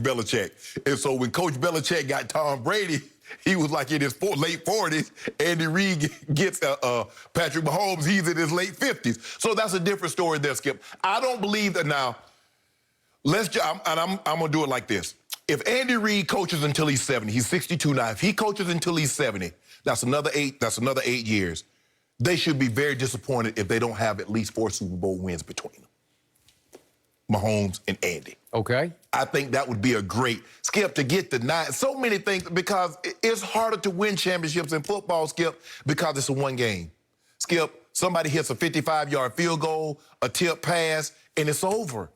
Belichick. And so when Coach Belichick got Tom Brady, he was like in his late 40s. Andy Reid gets Patrick Mahomes, he's in his late 50s. So that's a different story there, Skip. I don't believe that now. I'm going to do it like this. If Andy Reid coaches until he's 70, he's 62 now. If he coaches until he's 70, that's another 8 years. They should be very disappointed if they don't have at least 4 Super Bowl wins between them. Mahomes and Andy. Okay. I think that would be a great, Skip, to get the 9. So many things, because it's harder to win championships in football, Skip, because it's a one game. Skip, somebody hits a 55-yard field goal, a tip pass, and it's over.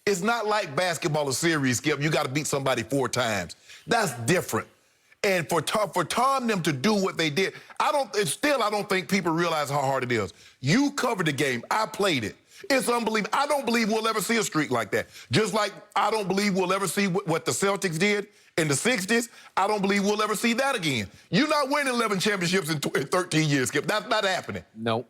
It's not like basketball or series, Skip. You got to beat somebody 4 times. That's different. And for Tom them to do what they did, I don't think people realize how hard it is. You covered the game. I played it. It's unbelievable. I don't believe we'll ever see a streak like that. Just like I don't believe we'll ever see what the Celtics did in the 60s. I don't believe we'll ever see that again. You're not winning 11 championships in 13 years, Skip. That's not happening. Nope.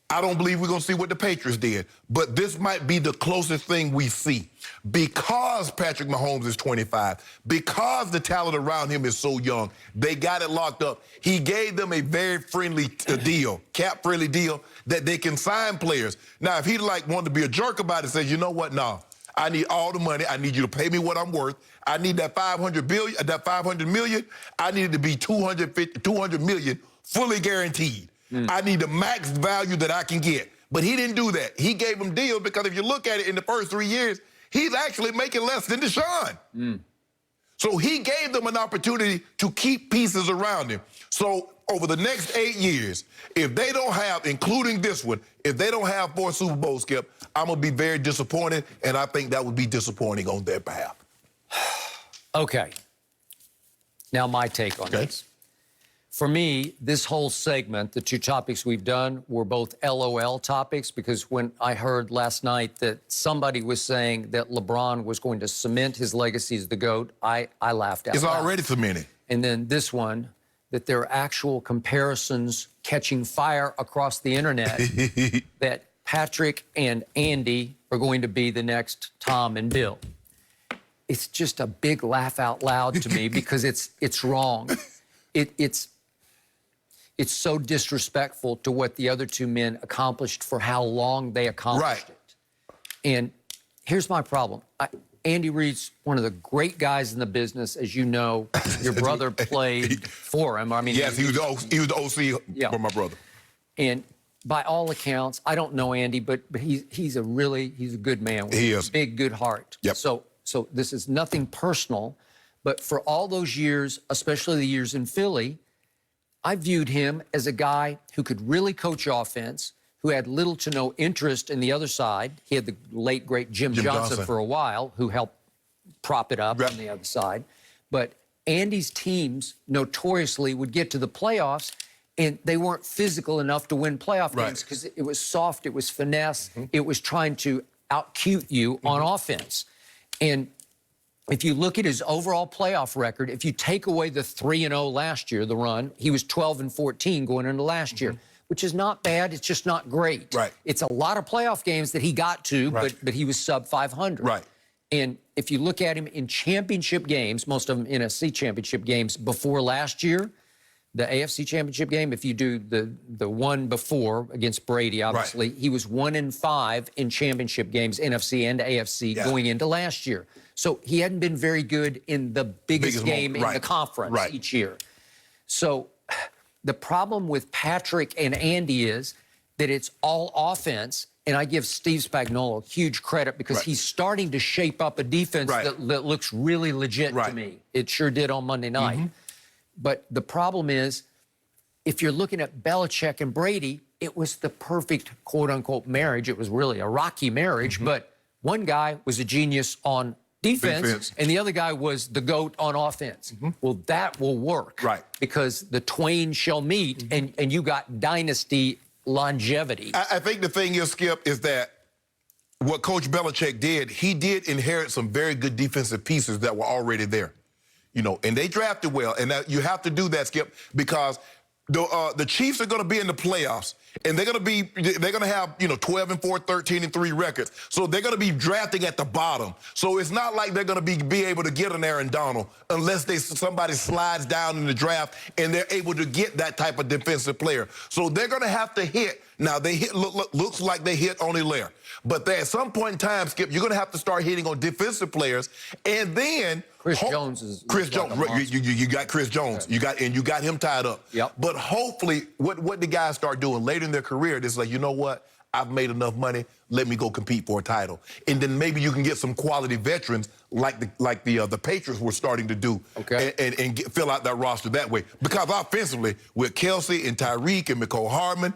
I don't believe we're going to see what the Patriots did. But this might be the closest thing we see. Because Patrick Mahomes is 25, because the talent around him is so young, they got it locked up. He gave them a very friendly deal, cap-friendly deal, that they can sign players. Now, if he wanted to be a jerk about it, says, you know what, no, I need all the money. I need you to pay me what I'm worth. I need that $500 million. I need it to be $200 million fully guaranteed. I need the max value that I can get. But he didn't do that. He gave them deals because if you look at it in the first 3 years, he's actually making less than Deshaun. So he gave them an opportunity to keep pieces around him. So over the next 8 years, if they don't have, including this one, if they don't have 4 Super Bowls, Skip, I'm going to be very disappointed, and I think that would be disappointing on their behalf. Okay. Now my take on this. For me, this whole segment, the 2 topics we've done, were both LOL topics, because when I heard last night that somebody was saying that LeBron was going to cement his legacy as the GOAT, I laughed out loud. It's already cemented. And then this one, that there are actual comparisons catching fire across the internet that Patrick and Andy are going to be the next Tom and Bill. It's just a big laugh out loud to me because it's wrong. It's so disrespectful to what the other 2 men accomplished for how long they accomplished it. And here's my problem. Andy Reid's one of the great guys in the business, as you know. Your brother played for him. I mean, yes, he was the OC for my brother. And by all accounts, I don't know Andy, but he's a good man with a big, good heart. Yep. So this is nothing personal, but for all those years, especially the years in Philly, I viewed him as a guy who could really coach offense, who had little to no interest in the other side. He had the late, great Jim Johnson for a while, who helped prop it up on the other side. But Andy's teams notoriously would get to the playoffs, and they weren't physical enough to win playoff games because it was soft, it was finesse, it was trying to out-cute you on offense. And if you look at his overall playoff record, if you take away the 3-0 last year, the run, he was 12-14 going into last year, which is not bad. It's just not great. It's a lot of playoff games that he got to, but he was sub 500. And if you look at him in championship games, most of them NFC championship games before last year, the AFC championship game, if you do the one before against Brady, obviously, he was 1-5 in championship games, NFC and AFC, going into last year. So he hadn't been very good in the biggest game in the conference each year. So the problem with Patrick and Andy is that it's all offense, and I give Steve Spagnuolo huge credit because he's starting to shape up a defense that looks really legit to me. It sure did on Monday night. But the problem is, if you're looking at Belichick and Brady, it was the perfect quote-unquote marriage. It was really a rocky marriage, but one guy was a genius on defense, and the other guy was the GOAT on offense. Well, that will work. Because the twain shall meet, and you got dynasty longevity. I think the thing is, Skip, is that what Coach Belichick did, he did inherit some very good defensive pieces that were already there. You know, and they drafted well, and you have to do that, Skip, because The Chiefs are going to be in the playoffs, and they're going to have 12-4, 13-3 records. So they're going to be drafting at the bottom. So it's not like they're going to be able to get an Aaron Donald unless somebody slides down in the draft and they're able to get that type of defensive player. So they're going to have to hit. Now they hit looks like they hit on Hilaire, but at some point in time, Skip, you're going to have to start hitting on defensive players, and then Chris Jones is Chris Jones. You got Chris Jones. Okay. You got him tied up. Yep. But hopefully, what the guys start doing later in their career, it's like, you know what? I've made enough money. Let me go compete for a title, and then maybe you can get some quality veterans like the Patriots were starting to do, okay, and fill out that roster that way. Because offensively, with Kelsey and Tyreek and McCole Hardman,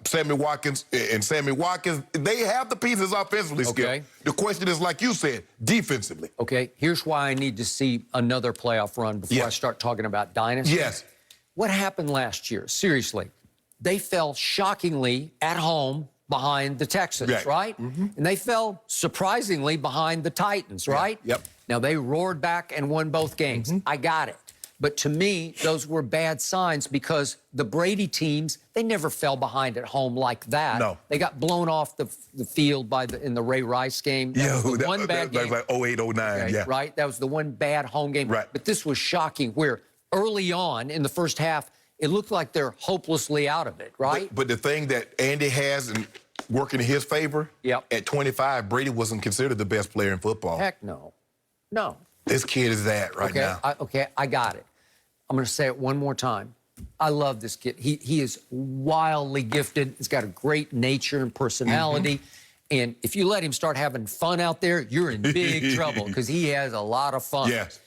Sammy Watkins, they have the pieces offensively, Skip. Okay. The question is, like you said, defensively. Okay, here's why I need to see another playoff run before I start talking about dynasty. Yes. What happened last year? Seriously, they fell shockingly at home behind the Texans, right? Mm-hmm. And they fell surprisingly behind the Titans, right? Yep. Now, they roared back and won both games. Mm-hmm. I got it. But to me, those were bad signs because the Brady teams, they never fell behind at home like that. No. They got blown off the field in the Ray Rice game. That was the one bad game. That was like 08, 09, okay, yeah. Right? That was the one bad home game. Right. But this was shocking where early on in the first half, it looked like they're hopelessly out of it, right? But the thing that Andy has working in his favor, at 25, Brady wasn't considered the best player in football. Heck no. No. This kid is that right now. I got it. I'm going to say it one more time. I love this kid. He is wildly gifted. He's got a great nature and personality. Mm-hmm. And if you let him start having fun out there, you're in big trouble because he has a lot of fun. Yes.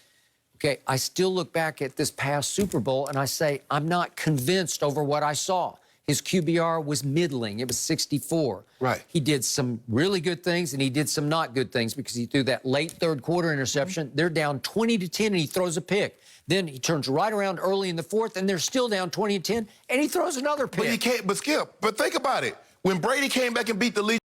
Okay, I still look back at this past Super Bowl and I say, I'm not convinced over what I saw. His QBR was middling. It was 64. Right. He did some really good things and he did some not good things because he threw that late third quarter interception. Mm-hmm. They're down 20-10 and he throws a pick. Then he turns right around early in the fourth and they're still down 20-10 and he throws another pick. But Skip, think about it. When Brady came back and beat the league,